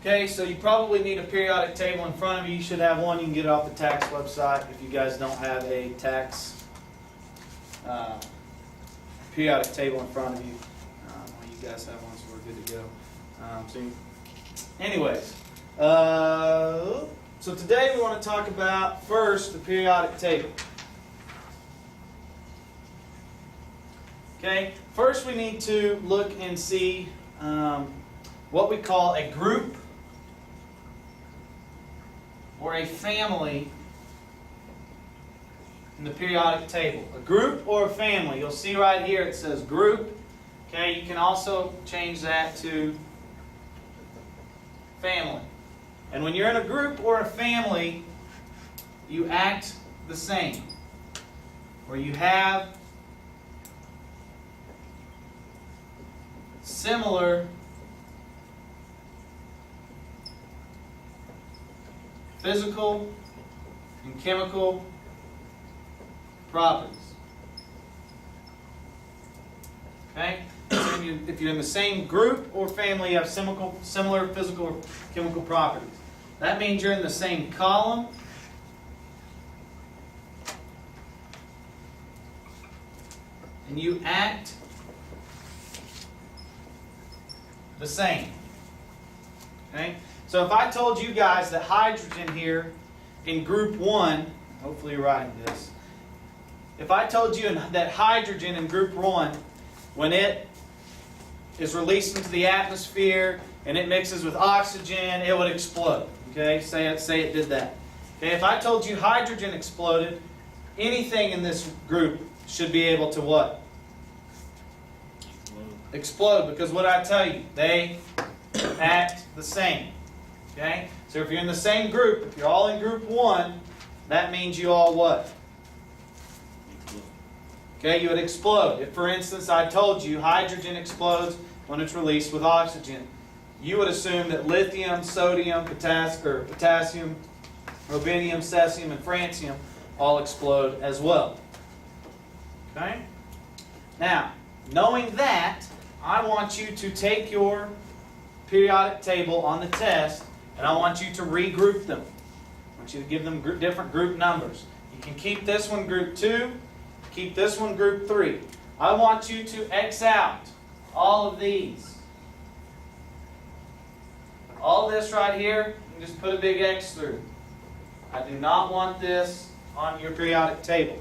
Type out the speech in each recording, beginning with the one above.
Okay, so you probably need a periodic table in front of you. You should have one. You can get it off the tax website if you guys don't have a tax periodic table in front of you. Well, you guys have one, so we're good to go. Anyways, so today we want to talk about first the periodic table. Okay, first we need to look and see what we call a group or a family in the periodic table. A group or a family. You'll see right here it says group. Okay, you can also change that to family. And when you're in a group or a family, you act the same. Where you have similar physical and chemical properties. Okay? So if you're in the same group or family, you have similar physical or chemical properties. That means you're in the same column and you act the same. Okay? So if I told you guys that hydrogen here in group 1, hopefully you're writing this. If I told you that hydrogen in group 1, when it is released into the atmosphere and it mixes with oxygen, it would explode. Okay? Say it did that. Okay? If I told you hydrogen exploded, anything in this group should be able to what? Explode, because what I tell you, they act the same. Okay? So if you're in the same group, if you're all in group 1, that means you all what? Okay, you would explode. If, for instance, I told you hydrogen explodes when it's released with oxygen, you would assume that lithium, sodium, potassium, rubidium, cesium, and francium all explode as well. Okay? Now, knowing that, I want you to take your periodic table on the test and I want you to regroup them. I want you to give them different group numbers. You can keep this one group 2, keep this one group 3. I want you to X out all of these. All this right here, you can just put a big X through. I do not want this on your periodic table.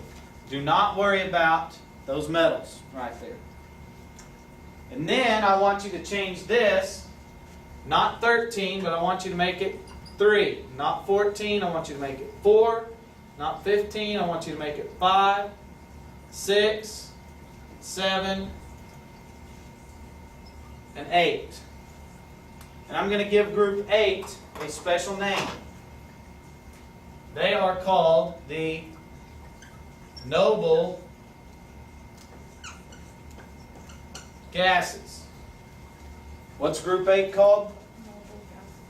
Do not worry about those metals right there. And then I want you to change this, not 13, but I want you to make it 3. Not 14, I want you to make it 4. Not 15, I want you to make it 5, 6, 7, and 8. And I'm going to give group 8 a special name. They are called the noble gases. What's group 8 called?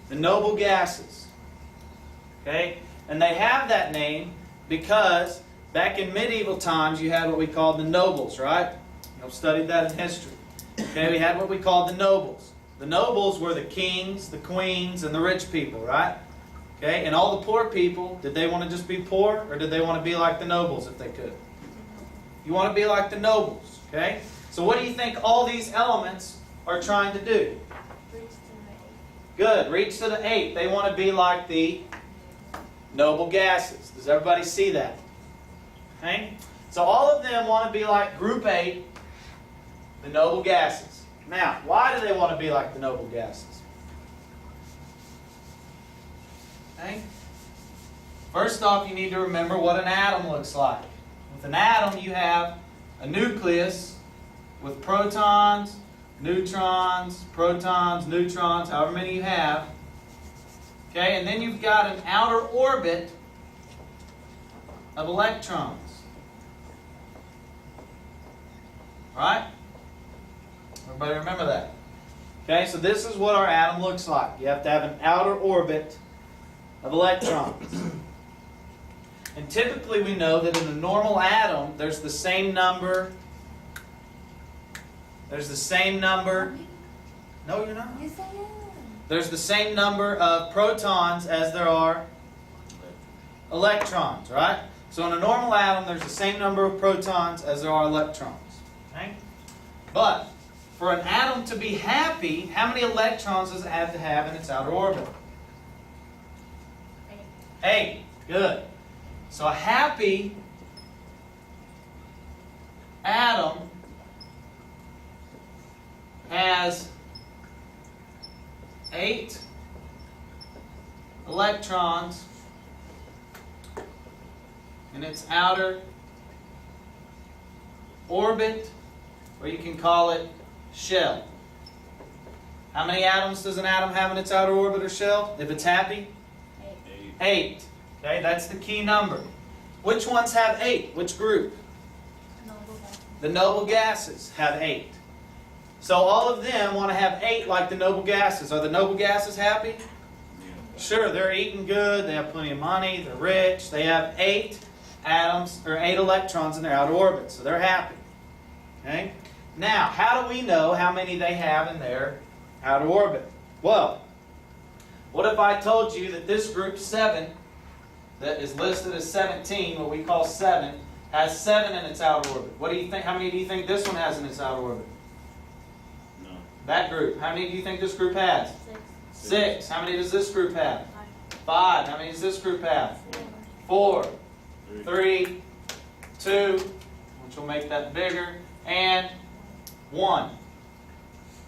The noble gases. Okay? And they have that name because back in medieval times you had what we called the nobles, right? You've studied that in history. Okay, we had what we called the nobles. The nobles were the kings, the queens, and the rich people, right? Okay, and all the poor people, did they want to just be poor, or did they want to be like the nobles if they could? You want to be like the nobles, okay? So what do you think all these elements are trying to do? Good, reach to the 8. They want to be like the noble gases. Does everybody see that? Okay? So all of them want to be like group 8, the noble gases. Now, why do they want to be like the noble gases? Okay? First off, you need to remember what an atom looks like. With an atom, you have a nucleus with protons, neutrons, however many you have. Okay, and then you've got an outer orbit of electrons. Right? Everybody remember that? Okay, so this is what our atom looks like. You have to have an outer orbit of electrons. And typically we know that in a normal atom, there's the same number No, you're not. Yes, I am. There's the same number of protons as there are electrons, right? So in a normal atom, there's the same number of protons as there are electrons. Okay? But for an atom to be happy, how many electrons does it have to have in its outer orbit? 8. 8. Good. So a happy atom has 8 electrons in its outer orbit, or you can call it shell. How many atoms does an atom have in its outer orbit or shell if it's happy? 8. 8. Okay, that's the key number. Which ones have 8? Which group? Noble gases. The noble gases have 8. So all of them want to have 8 like the noble gases. Are the noble gases happy? Sure, they're eating good, they have plenty of money, they're rich, they have 8 atoms or 8 electrons in their outer orbit, so they're happy. Okay? Now, how do we know how many they have in their outer orbit? Well, what if I told you that this group 7, that is listed as 17, what we call 7, has 7 in its outer orbit? What do you think? How many do you think this one has in its outer orbit? No. That group. How many do you think this group has? 6. 6. How many does this group have? 5. 5. How many does this group have? 4. 3, 2, which will make that bigger, and 1.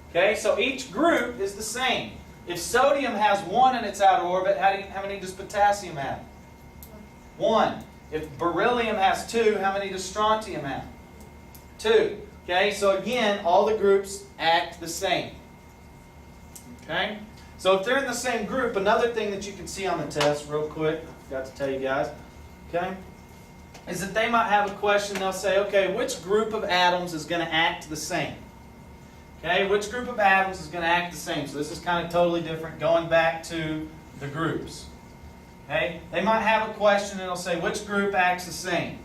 Okay, so each group is the same. If sodium has 1 in its outer orbit, how many does potassium have? 1. If beryllium has 2, how many does strontium have? 2. Okay, so again, all the groups act the same. Okay? So if they're in the same group, another thing that you can see on the test, real quick, I forgot to tell you guys, okay, is that they might have a question. They'll say, okay, which group of atoms is going to act the same? Okay, which group of atoms is going to act the same? So this is kind of totally different, going back to the groups. Okay, they might have a question and it'll say, which group acts the same?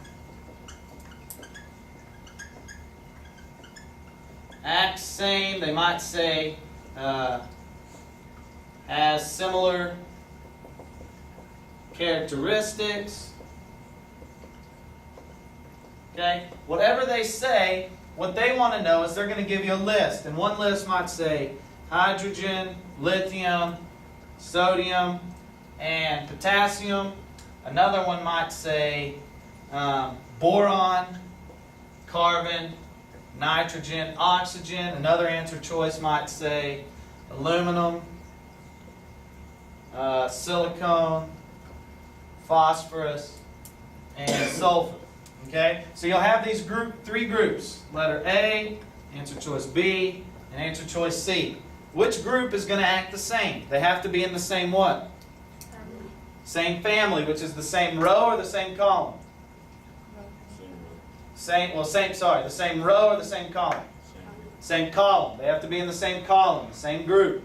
Acts same, they might say, has similar characteristics. Okay? Whatever they say, what they want to know is they're going to give you a list. And one list might say hydrogen, lithium, sodium, and potassium. Another one might say boron, carbon, nitrogen, oxygen. Another answer choice might say aluminum, silicone, phosphorus, and sulfur. Okay? So you'll have these three groups. Letter A, answer choice B, and answer choice C. Which group is going to act the same? They have to be in the same what? Family. Same family, which is the same row or the same column? Row. The same row or the same column? Same column. They have to be in the same column, the same group.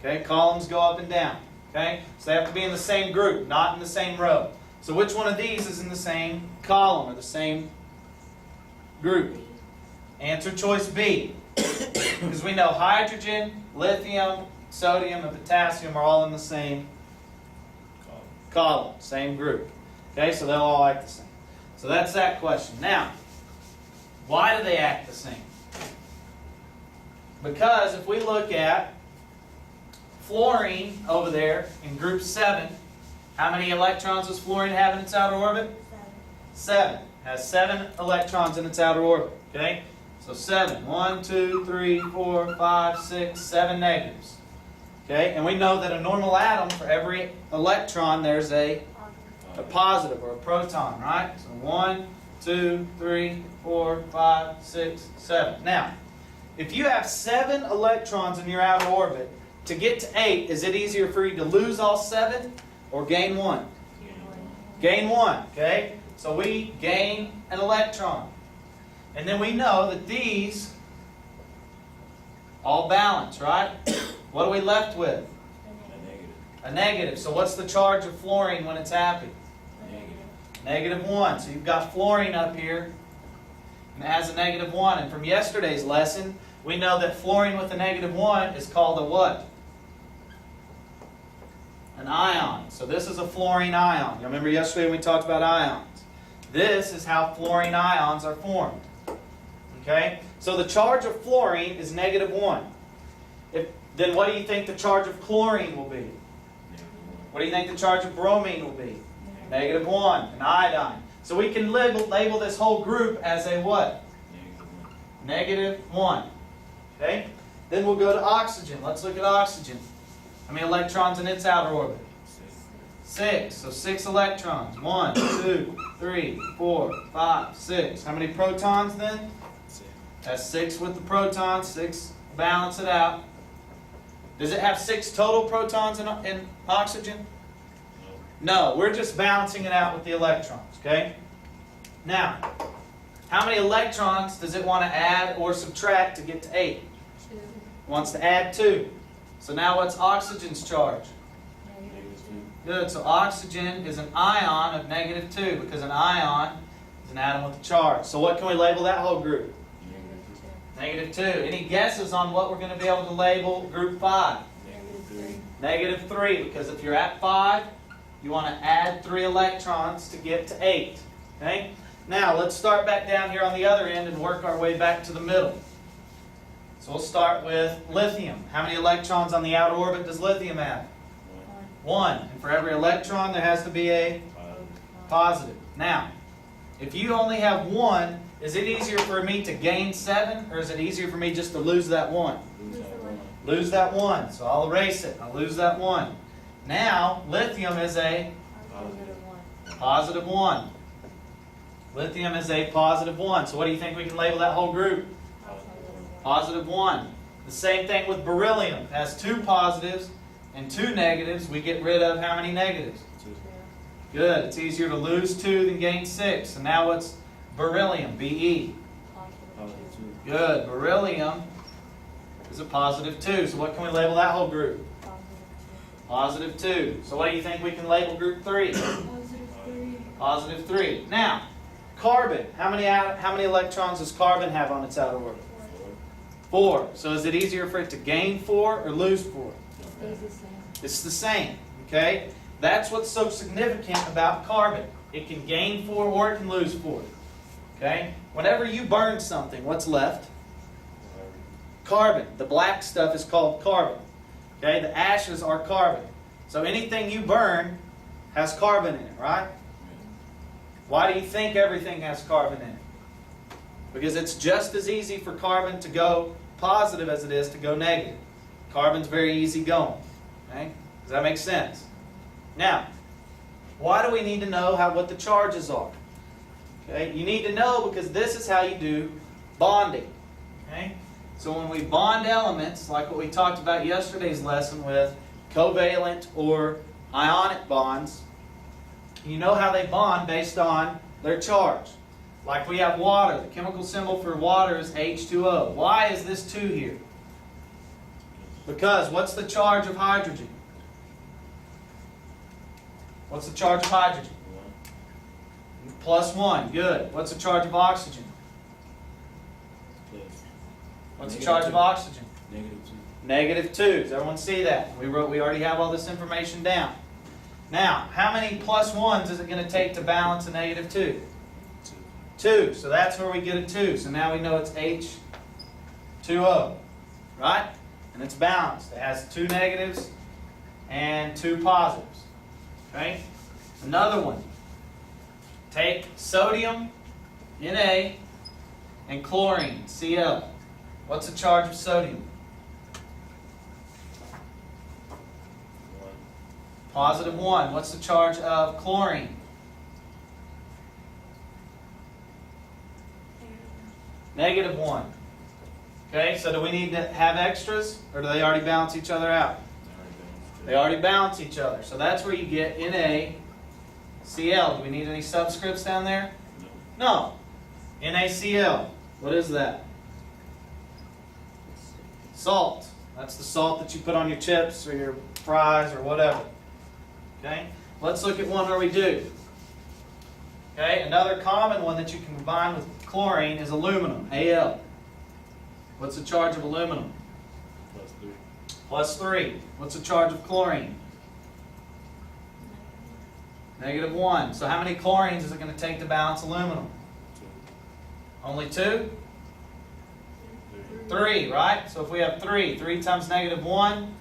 Okay? Columns go up and down. Okay? So they have to be in the same group, not in the same row. So which one of these is in the same column or the same group? Answer choice B. Because we know hydrogen, lithium, sodium, and potassium are all in the same column, same group. Okay, so they'll all act the same. So that's that question. Now, why do they act the same? Because if we look at fluorine over there in group 7, how many electrons does fluorine have in its outer orbit? 7. Has 7 electrons in its outer orbit. Okay? So 7. 1, 2, 3, 4, 5, 6, 7 negatives. Okay? And we know that a normal atom, for every electron, there's a positive or a proton, right? So 1, 2, 3, 4, 5, 6, 7. Now, if you have 7 electrons in your outer orbit, to get to 8, is it easier for you to lose all 7 or gain 1? Gain 1, okay? So we gain an electron. And then we know that these all balance, right? What are we left with? A negative. So what's the charge of fluorine when it's happy? -1. So you've got fluorine up here, and it has a -1. And from yesterday's lesson, We know that fluorine with a -1 is called a what? An ion. So this is a fluorine ion. You remember yesterday when we talked about ions? This is how fluorine ions are formed. Okay? So the charge of fluorine is -1. Then what do you think the charge of chlorine will be? What do you think the charge of bromine will be? -1, an iodine. So we can label this whole group as a what? -1. Okay? Then we'll go to oxygen. Let's look at oxygen. How many electrons in its outer orbit? 6. So 6 electrons. 1, 2, 3, 4, 5, 6. How many protons then? That's 6 with the protons. 6, balance it out. Does it have 6 total protons in oxygen? No, we're just balancing it out with the electrons, okay? Now, how many electrons does it want to add or subtract to get to 8? 2. It wants to add 2. So now what's oxygen's charge? Good, so oxygen is an ion of -2 because an ion is an atom with a charge. So what can we label that whole group? -2. Any guesses on what we're going to be able to label group 5? -3, because if you're at 5, you want to add 3 electrons to get to 8. Okay? Now, let's start back down here on the other end and work our way back to the middle. So we'll start with lithium. How many electrons on the outer orbit does lithium have? 1. And for every electron, there has to be a positive. Now, if you only have 1, is it easier for me to gain 7, or is it easier for me just to lose that 1? Lose that 1. So I'll erase it. I'll lose that 1. Now, lithium is a +1. Lithium is a +1. So what do you think we can label that whole group? +1. The same thing with beryllium. It has 2 positives and 2 negatives. We get rid of how many negatives? Good. It's easier to lose 2 than gain 6. So now what's beryllium? Be. Good. Beryllium is a +2. So what can we label that whole group? +2. So what do you think we can label group 3? +3. Now, carbon. How many electrons does carbon have on its outer orbit? 4. So is it easier for it to gain 4 or lose 4? It's the same. Okay? That's what's so significant about carbon. It can gain 4 or it can lose 4. Okay? Whenever you burn something, what's left? Carbon. The black stuff is called carbon. Okay? The ashes are carbon. So anything you burn has carbon in it, right? Why do you think everything has carbon in it? Because it's just as easy for carbon to go positive as it is to go negative. Carbon's very easy going. Okay? Does that make sense? Now, why do we need to know what the charges are? Okay? You need to know because this is how you do bonding. Okay? So when we bond elements, like what we talked about yesterday's lesson with covalent or ionic bonds, you know how they bond based on their charge. Like we have water. The chemical symbol for water is H2O. Why is this 2 here? Because what's the charge of hydrogen? What's the charge of hydrogen? +1. Good. What's the charge of oxygen? What's the charge of oxygen? -2. Does everyone see that? We already have all this information down. Now, how many +1s is it going to take to balance a -2? 2. So that's where we get a 2. So now we know it's H2O. Right? And it's balanced. It has 2 negatives and 2 positives. Okay? Another one. Take sodium, Na, and chlorine, Cl. What's the charge of sodium? +1. What's the charge of chlorine? -1. Okay, so do we need to have extras, or do they already balance each other out? They already balance each other. So that's where you get NaCl. Do we need any subscripts down there? No. NaCl. What is that? Salt. That's the salt that you put on your chips or your fries or whatever. Okay? Let's look at one where we do. Okay, another common one that you can combine with chlorine is aluminum, Al. What's the charge of aluminum? +3. Plus 3. What's the charge of chlorine? -1. So how many chlorines is it going to take to balance aluminum? 2. Only 2? 3. 3, right? So if we have 3 times -1,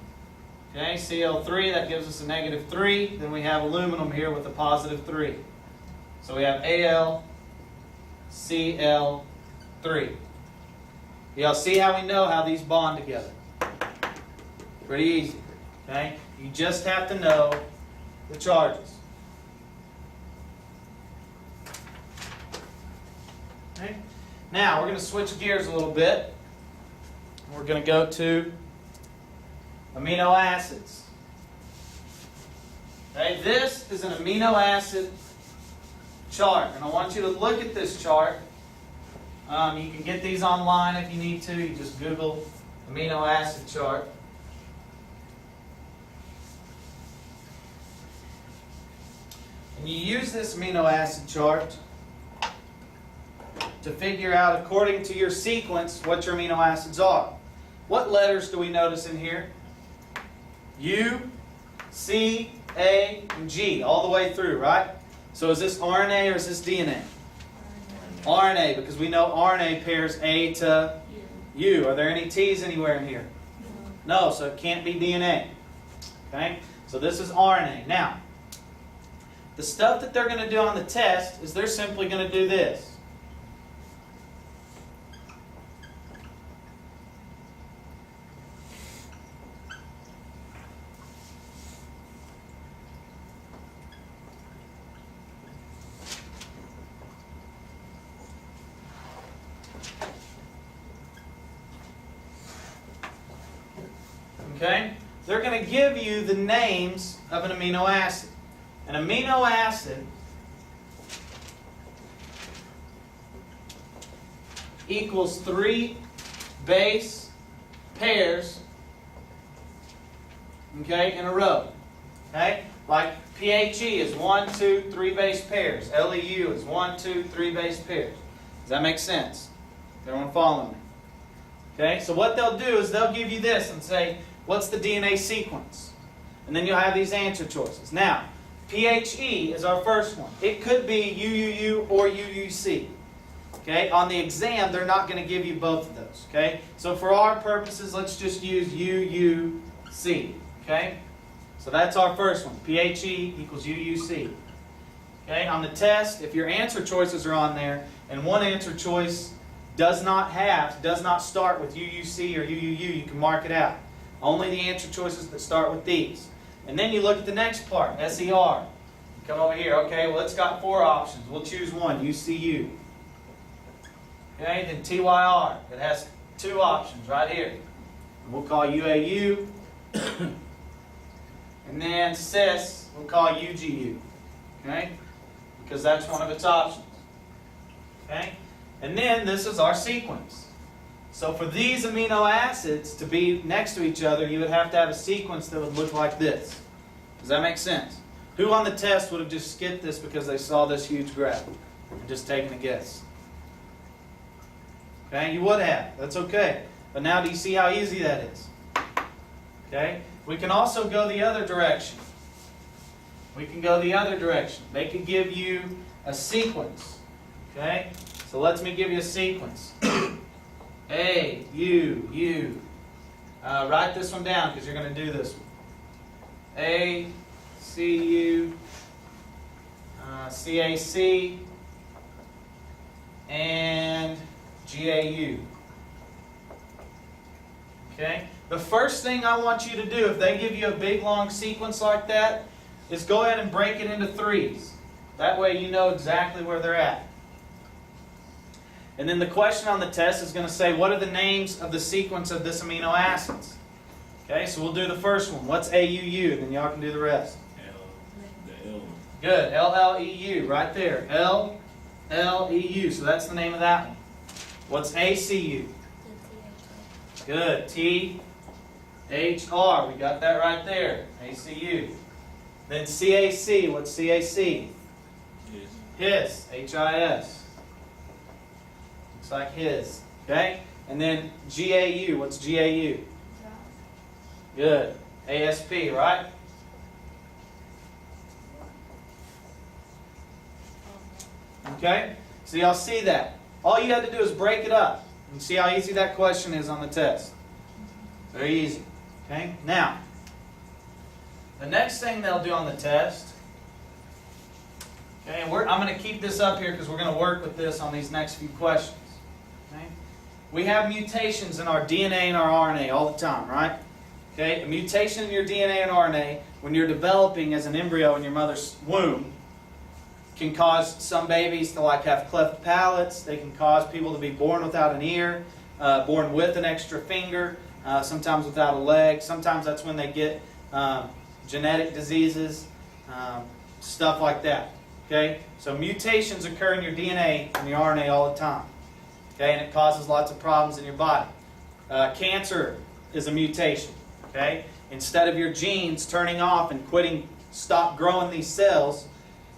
okay, Cl3, that gives us a -3. Then we have aluminum here with a +3. So we have AlCl3. Y'all see how we know how these bond together? Pretty easy, okay? You just have to know the charges. Okay? Now, we're going to switch gears a little bit. We're going to go to amino acids. Okay, this is an amino acid chart, and I want you to look at this chart. You can get these online if you need to. You just Google amino acid chart. And you use this amino acid chart to figure out, according to your sequence, what your amino acids are. What letters do we notice in here? U, C, A, and G, all the way through, right? So is this RNA or is this DNA? RNA, because we know RNA pairs A to U. Are there any T's anywhere in here? No, so it can't be DNA. Okay? So this is RNA. Now, the stuff that they're going to do on the test is they're simply going to do this. Okay? They're going to give you the names of an amino acid. An amino acid equals 3 base pairs, okay, in a row. Okay? Like PHE is 1, 2, 3 base pairs. LEU is 1, 2, 3 base pairs. Does that make sense? Everyone following me? Okay? So what they'll do is they'll give you this and say, what's the DNA sequence? And then you'll have these answer choices. Now, PHE is our first one. It could be UUU or UUC. Okay? On the exam, they're not going to give you both of those. Okay? So for our purposes, let's just use UUC. Okay? So that's our first one. PHE equals UUC. Okay? On the test, if your answer choices are on there, and one answer choice does not start with UUC or UUU, you can mark it out. Only the answer choices that start with these. And then you look at the next part, SER. Come over here. Okay, well, it's got 4 options. We'll choose one, UCU. Okay, then TYR. It has 2 options right here. And we'll call UAU. And then CIS, we'll call UGU. Okay, because that's one of its options. Okay, and then this is our sequence. So for these amino acids to be next to each other, you would have to have a sequence that would look like this. Does that make sense? Who on the test would have just skipped this because they saw this huge graph and just taken a guess? Okay, you would have. That's okay. But now do you see how easy that is? Okay? We can also go the other direction. We can go the other direction. They could give you a sequence. Okay? So let me give you a sequence. A, U, U. Write this one down because you're going to do this one. A, C, U, CAC, and GAU. Okay? The first thing I want you to do, if they give you a big long sequence like that, is go ahead and break it into 3s. That way you know exactly where they're at. And then the question on the test is going to say, what are the names of the sequence of this amino acids? Okay, so we'll do the first one. What's AUU? And then y'all can do the rest. The L. Good. LLEU, right there. LLEU. So that's the name of that one. What's ACU? Good. THR. We got that right there. ACU. Then CAC. What's CAC? HIS. HIS. Looks like his. Okay? And then GAU, what's GAU? Good. ASP, right? Okay? So y'all see that. All you had to do is break it up and see how easy that question is on the test. Very easy. Okay? Now, the next thing they'll do on the test, okay, and I'm going to keep this up here because we're going to work with this on these next few questions. Okay? We have mutations in our DNA and our RNA all the time, right? Okay? A mutation in your DNA and RNA when you're developing as an embryo in your mother's womb can cause some babies to have cleft palates. They can cause people to be born without an ear, born with an extra finger, sometimes without a leg. Sometimes that's when they get genetic diseases, stuff like that. Okay? So mutations occur in your DNA and your RNA all the time. Okay? And it causes lots of problems in your body. Cancer is a mutation. Okay? Instead of your genes turning off and stop growing these cells,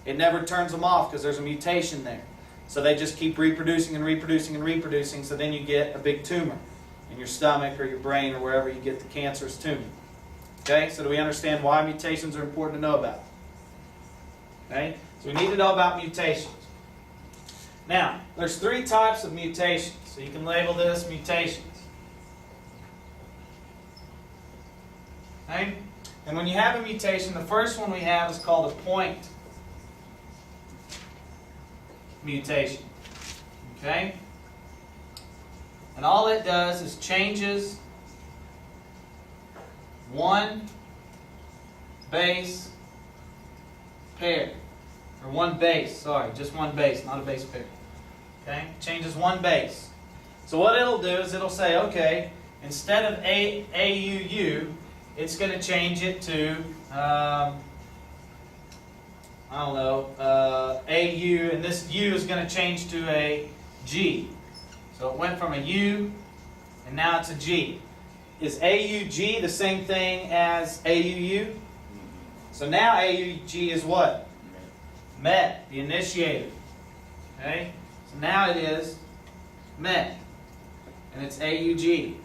it never turns them off because there's a mutation there. So they just keep reproducing and reproducing and reproducing, so then you get a big tumor in your stomach or your brain or wherever you get the cancerous tumor. Okay, so do we understand why mutations are important to know about? Okay, so we need to know about mutations. Now, there's 3 types of mutations, so you can label this mutations. Okay, and when you have a mutation, the first one we have is called a point mutation. Okay? And all it does is changes one base pair. Or one base, sorry, just one base, not a base pair. Okay? Changes one base. So what it'll do is it'll say, okay, instead of AUU, it's going to change it to I don't know, AU, and this U is going to change to a G. So it went from a U, and now it's a G. Is AUG the same thing as AUU? So now AUG is what? Met, the initiator. Okay? So now it is met, and it's AUG.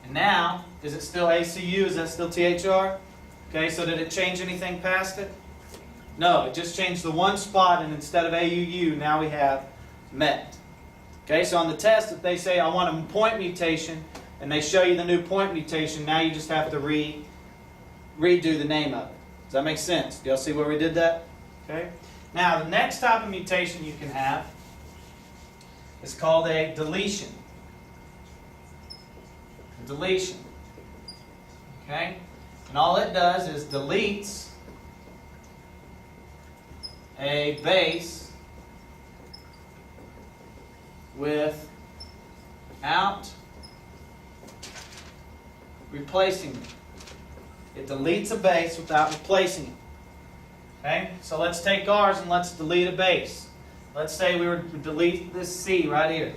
And now, is it still ACU? Is that still THR? Okay, so did it change anything past it? No, it just changed the one spot, and instead of AUU, now we have MET. Okay, so on the test, if they say, I want a point mutation, and they show you the new point mutation, now you just have to redo the name of it. Does that make sense? Do y'all see where we did that? Okay. Now, the next type of mutation you can have is called a deletion. A deletion. Okay? And all it does is deletes a base without replacing it. It deletes a base without replacing it. Okay? So let's take ours and let's delete a base. Let's say we were to delete this C right here.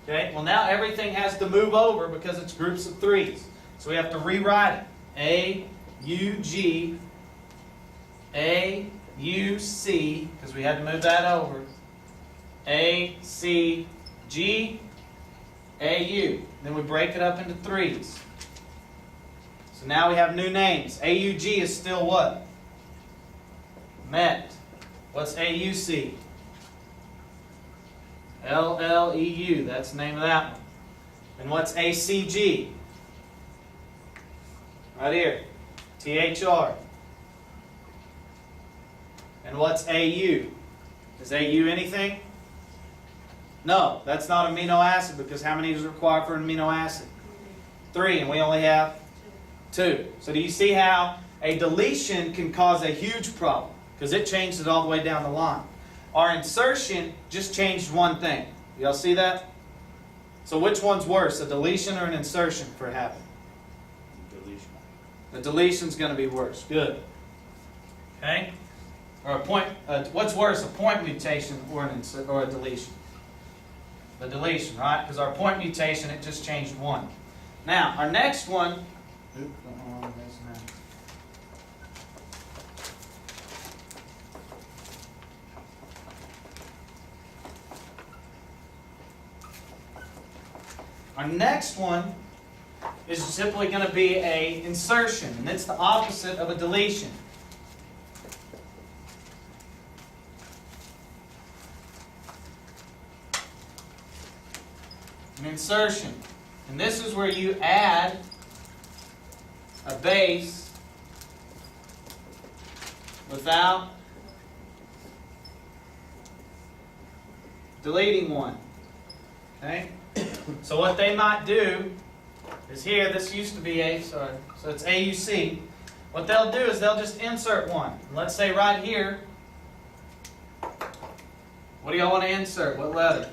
Okay? Well, now everything has to move over because it's groups of 3s. So we have to rewrite it. A-U-G, A-U-C, because we had to move that over. A-C-G, A-U. Then we break it up into 3s. So now we have new names. A-U-G is still what? Met. What's A-U-C? L-L-E-U. That's the name of that one. And what's A-C-G? Right here. T-H-R. And what's AU? Is AU anything? No, that's not amino acid, because how many is required for an amino acid? 3, and we only have 2. So do you see how a deletion can cause a huge problem? Because it changes it all the way down the line. Our insertion just changed one thing. Y'all see that? So which one's worse, a deletion or an insertion for happening? Deletion. The deletion's going to be worse. Good. Okay? Or a point. What's worse, a point mutation or a deletion? The deletion, right? Because our point mutation, it just changed 1. Now, our next one. Our next one is simply going to be a insertion, and it's the opposite of a deletion. An insertion. And this is where you add a base without deleting one. Okay? So what they might do is here, this used to be so it's AUC. What they'll do is they'll just insert one. Let's say right here, what do y'all want to insert? What letter?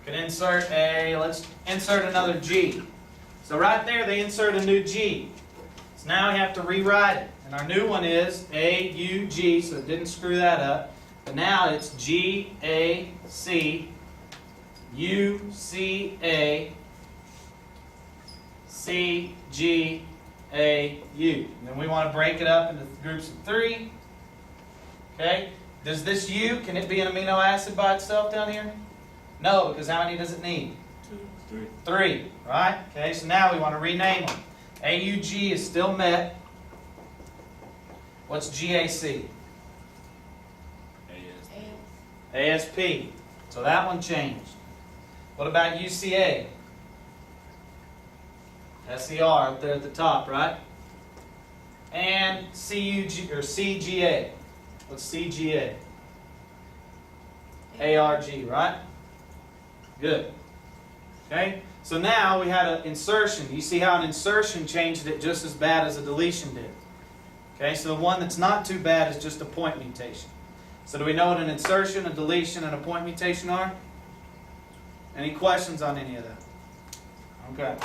You can insert let's insert another G. So right there they insert a new G. So now we have to rewrite it. And our new one is AUG, so it didn't screw that up. But now it's GAC UCA CGAU. And then we want to break it up into groups of 3. Okay? Does this U, can it be an amino acid by itself down here? No, because how many does it need? 2, 3, right? Okay, so now we want to rename them. AUG is still met. What's GAC? ASP. So that one changed. What about UCA? SER up there at the top, right? And CUG or CGA. What's CGA? ARG, right? Good. Okay? So now we had an insertion. You see how an insertion changed it just as bad as a deletion did. Okay, so the one that's not too bad is just a point mutation. So do we know what an insertion, a deletion, and a point mutation are? Any questions on any of that? Okay.